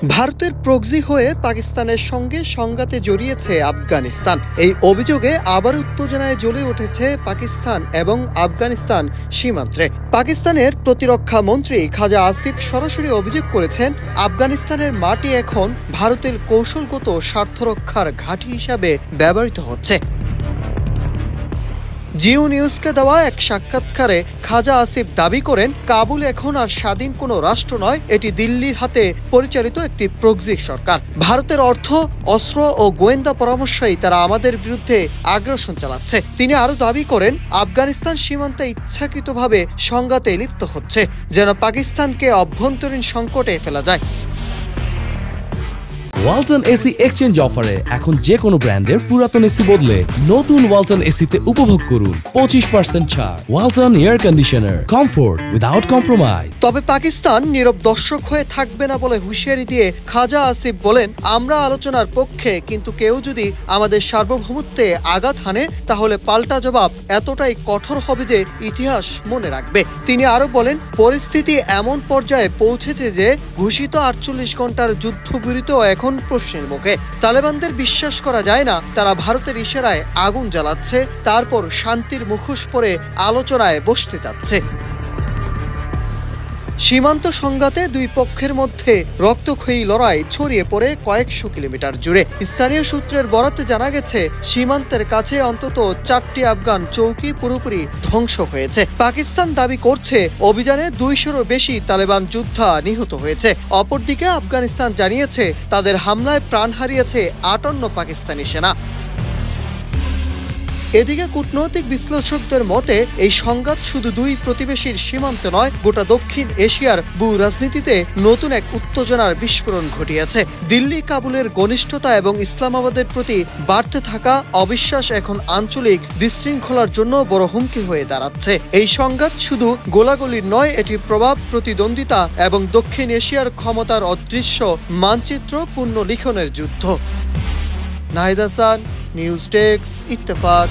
ভারতের প্রক্সি হয়ে পাকিস্তানের সঙ্গে সংঘাতে জড়িয়েছে আফগানিস্তান। এই অভিযোগে আবার উত্তেজনায় জ্বলে উঠেছে পাকিস্তান এবং আফগানিস্তান সীমান্তে। পাকিস্তানের প্রতিরক্ষা মন্ত্রী খাজা আসিফ সরাসরি অভিযোগ করেছেন, আফগানিস্তানের মাটি এখন ভারতের কৌশলগত স্বার্থরক্ষার ঘাঁটি হিসাবে ব্যবহৃত হচ্ছে। জিও নিউজকে দেওয়া এক সাক্ষাৎকারে খাজা আসিফ দাবি করেন, কাবুল এখন আর স্বাধীন কোনো রাষ্ট্র নয়, এটি দিল্লির হাতে পরিচালিত একটি প্রক্সি সরকার। ভারতের অর্থ, অস্ত্র ও গোয়েন্দা পরামর্শেই তারা আমাদের বিরুদ্ধে আগ্রাসন চালাচ্ছে। তিনি আরও দাবি করেন, আফগানিস্তান সীমান্তে ইচ্ছাকৃতভাবে সংঘাতে লিপ্ত হচ্ছে, যেন পাকিস্তানকে অভ্যন্তরীণ সংকটে ফেলা যায়। ওয়ালটন এসি এক্সচেঞ্জ অফারে এখন যে কোনো ব্র্যান্ডের পুরাতন এসি বদলে নতুন ওয়ালটন এসিতে উপভোগ করুন 25% ছাড়। Walton air conditioner, comfort without compromise. তবে পাকিস্তান নীরব দর্শক হয়ে থাকবে না বলে হুঁশিয়ারি দিয়ে খাজা আসিফ বলেন, আমরা আলোচনার পক্ষে, কিন্তু কেউ যদি আমাদের সার্বভৌমত্বে আঘাত হানে তাহলে পাল্টা জবাব এতটাই কঠোর হবে যে ইতিহাস মনে রাখবে। তিনি আরো বলেন, পরিস্থিতি এমন পর্যায়ে পৌঁছেছে যে ঘোষিত 48 ঘন্টার যুদ্ধবিরতি এখন প্রশ্নের মুখে। তালেবানদের বিশ্বাস করা যায় না তারা ভারতের ইশারায় আগুন জ্বালাচ্ছে, তারপর শান্তির মুখোশ পরে আলোচনায় বসতে যাচ্ছে। সীমান্ত সংঘাতে দুই পক্ষের মধ্যে রক্তক্ষয়ী লড়াই ছড়িয়ে পড়ে কয়েকশো কিলোমিটার জুড়ে। স্থানীয় সূত্রের বরাতে জানা গেছে, সীমান্তের কাছে অন্তত 4টি আফগান চৌকি পুরোপুরি ধ্বংস হয়েছে। পাকিস্তান দাবি করছে, অভিযানে 200-রও বেশি তালেবান যোদ্ধা নিহত হয়েছে। অপরদিকে আফগানিস্তান জানিয়েছে, তাদের হামলায় প্রাণ হারিয়েছে 58 পাকিস্তানি সেনা। এদিকে কূটনৈতিক বিশ্লেষকদের মতে, এই সংঘাত শুধু দুই প্রতিবেশীর সীমান্তে নয়, গোটা দক্ষিণ এশিয়ার ভূ রাজনীতিতে নতুন এক উত্তেজনার বিস্ফোরণ ঘটিয়েছে। দিল্লি কাবুলের ঘনিষ্ঠতা এবং ইসলামাবাদের প্রতি বাড়তে থাকা অবিশ্বাস এখন আঞ্চলিক বিশৃঙ্খলার জন্য বড় হুমকি হয়ে দাঁড়াচ্ছে। এই সংঘাত শুধু গোলাগুলির নয়, এটি প্রভাব, প্রতিদ্বন্দ্বিতা এবং দক্ষিণ এশিয়ার ক্ষমতার অদৃশ্য মানচিত্র পুনর্লিখনের যুদ্ধ। Nahid Hasan, news desk, Ittefaq.